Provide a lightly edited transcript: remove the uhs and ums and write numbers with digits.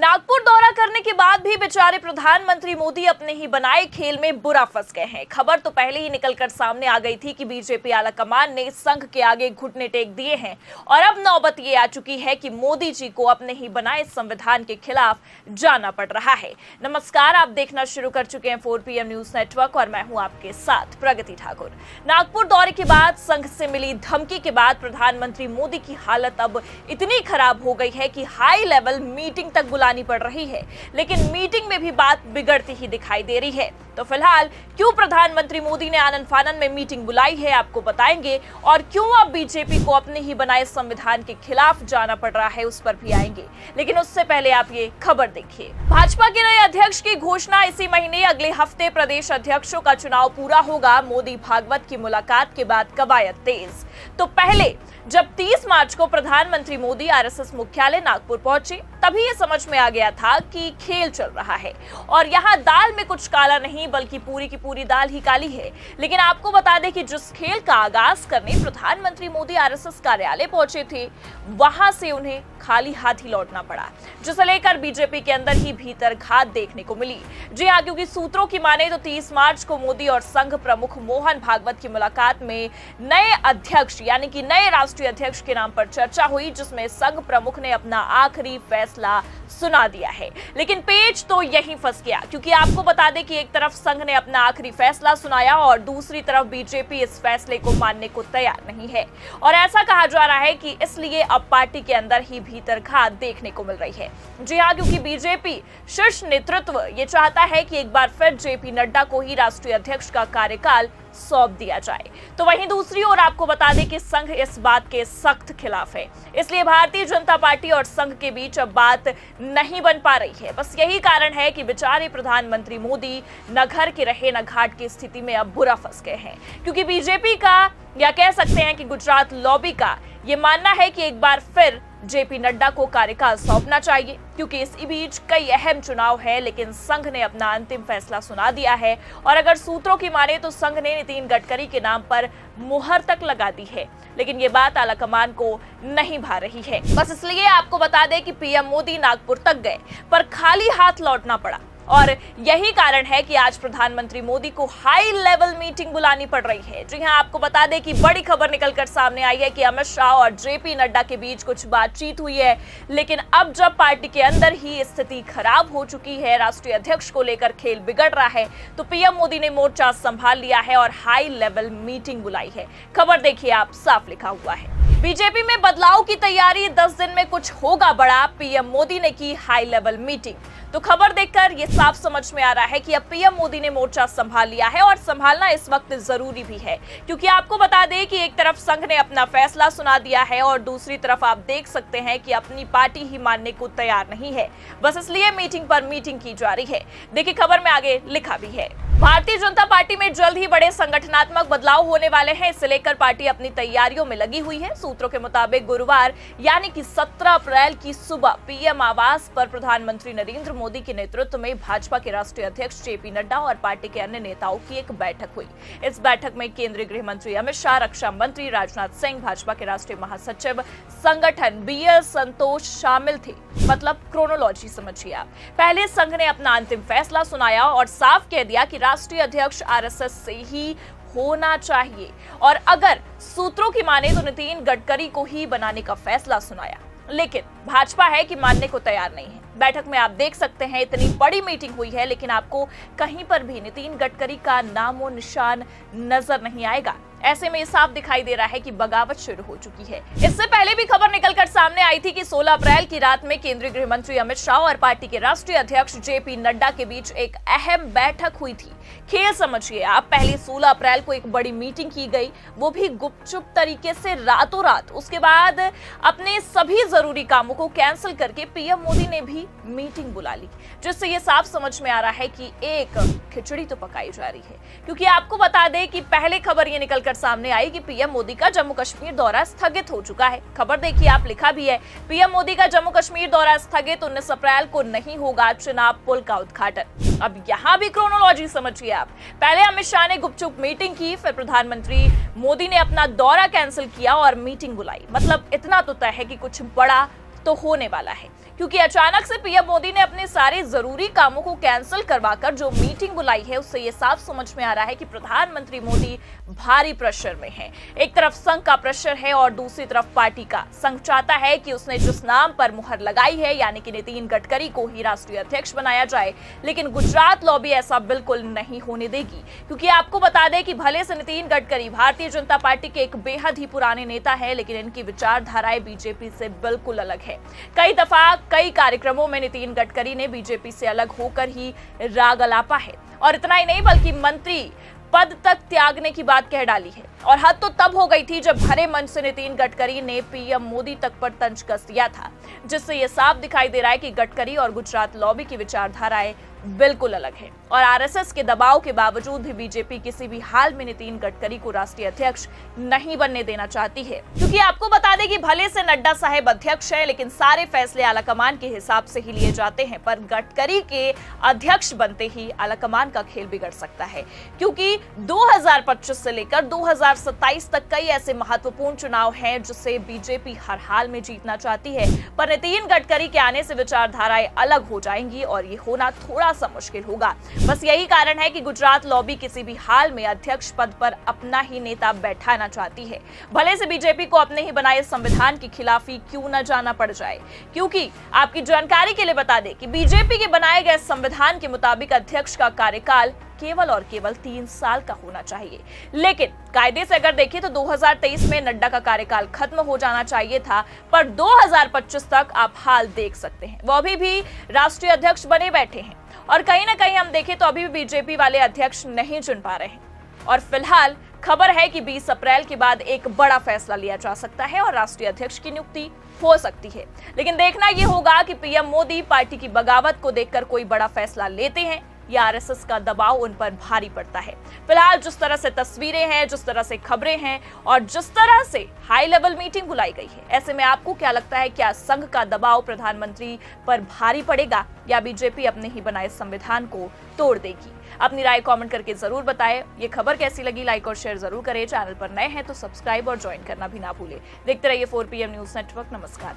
नागपुर दौरा करने के बाद भी बेचारे प्रधानमंत्री मोदी अपने ही बनाए खेल में बुरा फंस गए हैं। खबर तो पहले ही निकलकर सामने आ गई थी कि बीजेपी आलाकमान ने संघ के आगे घुटने टेक दिए हैं और अब नौबत ये आ चुकी है कि मोदी जी को अपने ही बनाए संविधान के खिलाफ जाना पड़ रहा है। नमस्कार, आप देखना शुरू कर चुके हैं 4PM न्यूज नेटवर्क और मैं हूं आपके साथ प्रगति ठाकुर। नागपुर दौरे के बाद संघ से मिली धमकी के बाद प्रधानमंत्री मोदी की हालत अब इतनी खराब हो गई है कि हाई लेवल मीटिंग तक बुलानी पड़ रही है, लेकिन मीटिंग में भी बात बिगड़ती ही दिखाई दे रही है। तो फिलहाल क्यों प्रधानमंत्री मोदी ने आनन फानन में मीटिंग बुलाई है, आपको बताएंगे, और क्यों अब बीजेपी को अपने ही बनाए संविधान के खिलाफ जाना पड़ रहा है, उस पर भी आएंगे। लेकिन उससे पहले आप ये खबर देखिए। भाजपा के नए अध्यक्ष की घोषणा इसी महीने, अगले हफ्ते प्रदेश अध्यक्षों का चुनाव पूरा होगा। मोदी भागवत की मुलाकात के बाद कवायद तेज। तो पहले जब 30 मार्च को प्रधानमंत्री मोदी आरएसएस मुख्यालय नागपुर पहुंचे, तभी ये समझ में आ गया था कि खेल चल रहा है और यहाँ दाल में कुछ काला नहीं बल्कि पूरी की पूरी दाल ही काली है। लेकिन आपको बता दें कि जिस खेल का आगाज करने प्रधानमंत्री मोदी आरएसएस कार्यालय पहुंचे थे, वहां से उन्हें खाली हाथ ही लौटना पड़ा, जिसे लेकर बीजेपी के अंदर ही भीतर घात देखने को मिली। जी हाँ, क्योंकि सूत्रों की माने तो 30 मार्च को मोदी और संघ प्रमुख मोहन भागवत की मुलाकात में नए अध्यक्ष यानी कि नए राष्ट्रीय अध्यक्ष के नाम पर चर्चा हुई, जिसमें संघ प्रमुख ने अपना आखिरी फैसला सुना दिया है। लेकिन पेच तो यहीं फंस गया, क्योंकि आपको बता दें कि एक तरफ संघ ने अपना आखिरी फैसला सुनाया और दूसरी तरफ बीजेपी इस फैसले को मानने को तैयार नहीं है। और ऐसा कहा जा रहा है कि इसलिए अब पार्टी के अंदर ही भीतर घात देखने को मिल रही है। जी हाँ, क्योंकि बीजेपी शीर्ष नेतृत्व ये चाहता है कि एक बार फिर जेपी नड्डा को ही राष्ट्रीय अध्यक्ष का कार्यकाल सौंप दिया जाए। तो वहीं दूसरी ओर आपको बता दें कि संघ इस बात के सख्त खिलाफ है। इसलिए भारतीय जनता पार्टी और संघ के बीच अब बात नहीं बन पा रही है। बस यही कारण है कि बेचारे प्रधानमंत्री मोदी न घर के रहे न घाट की स्थिति में अब बुरा फंस गए हैं, क्योंकि बीजेपी का या कह सकते हैं कि गुजरात लॉबी का ये मानना है कि एक बार फिर जेपी नड्डा को कार्यकाल सौंपना चाहिए, क्योंकि इस बीच कई अहम चुनाव है। लेकिन संघ ने अपना अंतिम फैसला सुना दिया है और अगर सूत्रों की माने तो संघ ने नितिन गडकरी के नाम पर मुहर तक लगा दी है। लेकिन ये बात आलाकमान को नहीं भा रही है। बस इसलिए आपको बता दें कि पीएम मोदी नागपुर तक गए पर खाली हाथ लौटना पड़ा और यही कारण है कि आज प्रधानमंत्री मोदी को हाई लेवल मीटिंग बुलानी पड़ रही है। जी हां, आपको बता दें कि बड़ी खबर निकलकर सामने आई है कि अमित शाह और जेपी नड्डा के बीच कुछ बातचीत हुई है। लेकिन अब जब पार्टी के अंदर ही स्थिति खराब हो चुकी है, राष्ट्रीय अध्यक्ष को लेकर खेल बिगड़ रहा है, तो पीएम मोदी ने मोर्चा संभाल लिया है और हाई लेवल मीटिंग बुलाई है। खबर देखिए आप, साफ लिखा हुआ है, बीजेपी में बदलाव की तैयारी, 10 दिन में कुछ होगा बड़ा, पीएम मोदी ने की हाई लेवल मीटिंग। तो खबर देखकर ये साफ समझ में आ रहा है कि अब पीएम मोदी ने मोर्चा संभाल लिया है और संभालना इस वक्त जरूरी भी है, क्योंकि आपको बता दें कि एक तरफ संघ ने अपना फैसला सुना दिया है और दूसरी तरफ आप देख सकते हैं कि अपनी पार्टी ही मानने को तैयार नहीं है। बस इसलिए मीटिंग पर मीटिंग की जा रही है। देखिए खबर में आगे लिखा भी है, भारतीय जनता पार्टी में जल्द ही बड़े संगठनात्मक बदलाव होने वाले हैं। इसे लेकर पार्टी अपनी तैयारियों में लगी हुई है। सूत्रों के मुताबिक गुरुवार यानी कि 17 अप्रैल की सुबह पीएम आवास पर प्रधानमंत्री नरेंद्र मोदी के नेतृत्व में भाजपा के राष्ट्रीय अध्यक्ष जेपी नड्डा और पार्टी के अन्य नेताओं की एक बैठक हुई। इस बैठक में केंद्रीय गृह मंत्री अमित शाह, रक्षा मंत्री राजनाथ सिंह, भाजपा के राष्ट्रीय महासचिव संगठन BL संतोष शामिल थे। मतलब क्रोनोलॉजी समझिए आप। पहले संघ ने अपना अंतिम फैसला सुनाया और साफ कह दिया कि राष्ट्रीय अध्यक्ष आरएसएस से ही होना चाहिए और अगर सूत्रों की माने तो नितिन गडकरी को ही बनाने का फैसला सुनाया। लेकिन भाजपा है कि मानने को तैयार नहीं है। बैठक में आप देख सकते हैं इतनी बड़ी मीटिंग हुई है, लेकिन आपको कहीं पर भी नितिन गडकरी का नामो निशान नजर नहीं आएगा। ऐसे में साफ दिखाई दे रहा है कि बगावत शुरू हो चुकी है। इससे पहले भी खबर निकलकर सामने आई थी कि 16 अप्रैल की रात में केंद्रीय गृह मंत्री अमित शाह और पार्टी के राष्ट्रीय अध्यक्ष जेपी नड्डा के बीच एक अहम बैठक हुई थी। खेल समझिए आप, पहले 16 अप्रैल को एक बड़ी मीटिंग की गई, वो भी गुपचुप तरीके से रातों रात। उसके बाद अपने सभी जरूरी कामों को कैंसिल करके पीएम मोदी ने भी मीटिंग बुला ली, जिससे ये साफ समझ में आ रहा है कि एक खिचड़ी तो पकाई जा रही है। क्योंकि आपको बता दें कि पहले खबर ये निकलकर सामने आई कि पीएम मोदी का जम्मू कश्मीर दौरा स्थगित हो चुका है। खबर देखिए आप, लिखा भी है, पीएम मोदी का जम्मू कश्मीर दौरा स्थगित, 19 अप्रैल को नहीं होगा चिनाब पुल का उद्घाटन। अब यहाँ भी क्रोनोलॉजी समझिए आप। पहले अमित शाह ने गुपचुप मीटिंग की, फिर प्रधानमंत्री मोदी ने अपना दौरा कैंसिल किया और मीटिंग बुलाई। मतलब इतना तो तय है कि कुछ बड़ा तो होने वाला है, क्योंकि अचानक से पीएम मोदी ने अपने सारे जरूरी कामों को कैंसिल करवाकर जो मीटिंग बुलाई है, उससे ये साफ समझ में आ रहा है कि प्रधानमंत्री मोदी भारी प्रेशर में हैं। एक तरफ संघ का प्रेशर है और दूसरी तरफ पार्टी का। संघ चाहता है कि उसने जिस नाम पर मुहर लगाई है, यानी कि नितिन गडकरी को ही राष्ट्रीय अध्यक्ष बनाया जाए, लेकिन गुजरात लॉबी ऐसा बिल्कुल नहीं होने देगी, क्योंकि आपको बता दें कि भले से नितिन गडकरी भारतीय जनता पार्टी के एक बेहद ही पुराने नेता है, लेकिन इनकी विचारधाराएं बीजेपी से बिल्कुल अलग है। कई दफा कई कार्यक्रमों में नितिन गडकरी ने बीजेपी से अलग होकर ही राग अलापा है, और इतना ही नहीं बल्कि मंत्री पद तक त्यागने की बात कह डाली है। और हद तो तब हो गई थी जब भरे मंच से नितिन गडकरी ने पीएम मोदी तक पर तंज कस दिया था, जिससे यह साफ दिखाई दे रहा है कि गडकरी और गुजरात लॉबी की विचारधाराएं बिल्कुल अलग है। और आरएसएस के दबाव के बावजूद भी बीजेपी किसी भी हाल में नितिन गडकरी को राष्ट्रीय अध्यक्ष नहीं बनने देना चाहती है, क्योंकि आपको बता दें कि भले से नड्डा साहब अध्यक्ष हैं, लेकिन सारे फैसले आलाकमान के हिसाब से ही लिए जाते हैं। पर गडकरी के अध्यक्ष बनते ही आलाकमान का खेल बिगड़ सकता है, क्योंकि 2025 से लेकर 2027 तक कई ऐसे महत्वपूर्ण चुनाव हैं जिसे बीजेपी हर हाल में जीतना चाहती है। पर नितिन गडकरी के आने से विचारधाराएं अलग हो जाएंगी और ये होना थोड़ा सा मुश्किल होगा। बस यही कारण है कि गुजरात लॉबी किसी भी हाल में अध्यक्ष पद पर अपना ही नेता बैठाना चाहती है, भले से बीजेपी को अपने ही बनाए संविधान की खिलाफी क्यों न जाना पड़ जाए। क्योंकि आपकी जानकारी के लिए बता दें कि बीजेपी के बनाए गए संविधान के मुताबिक अध्यक्ष का कार्यकाल केवल और केवल 3 साल का होना चाहिए, लेकिन कायदे से अगर देखें तो 2023 में नड्डा का कार्यकाल खत्म हो जाना चाहिए था, पर 2025 तक आप हाल देख सकते हैं, वो अभी भी राष्ट्रीय अध्यक्ष बने बैठे हैं। और कहीं ना कहीं हम देखें तो अभी भी बीजेपी वाले अध्यक्ष नहीं चुन पा रहे हैं। और फिलहाल खबर है कि 20 अप्रैल के बाद एक बड़ा फैसला लिया जा सकता है और राष्ट्रीय अध्यक्ष की नियुक्ति हो सकती है। लेकिन देखना यह होगा कि पीएम मोदी पार्टी की बगावत को देखकर कोई बड़ा फैसला लेते हैं या आरएसएस का दबाव उन पर भारी पड़ता है। फिलहाल जिस तरह से तस्वीरें हैं, जिस तरह से खबरें हैं और जिस तरह से हाई लेवल मीटिंग बुलाई गई है, ऐसे में आपको क्या लगता है, क्या संघ का दबाव प्रधानमंत्री पर भारी पड़ेगा या बीजेपी अपने ही बनाए संविधान को तोड़ देगी? अपनी राय कमेंट करके जरूर बताएं। ये खबर कैसी लगी, लाइक और शेयर जरूर करें। चैनल पर नए हैं तो सब्सक्राइब और ज्वाइन करना भी ना भूलें। देखते रहिए 4 PM न्यूज नेटवर्क। नमस्कार।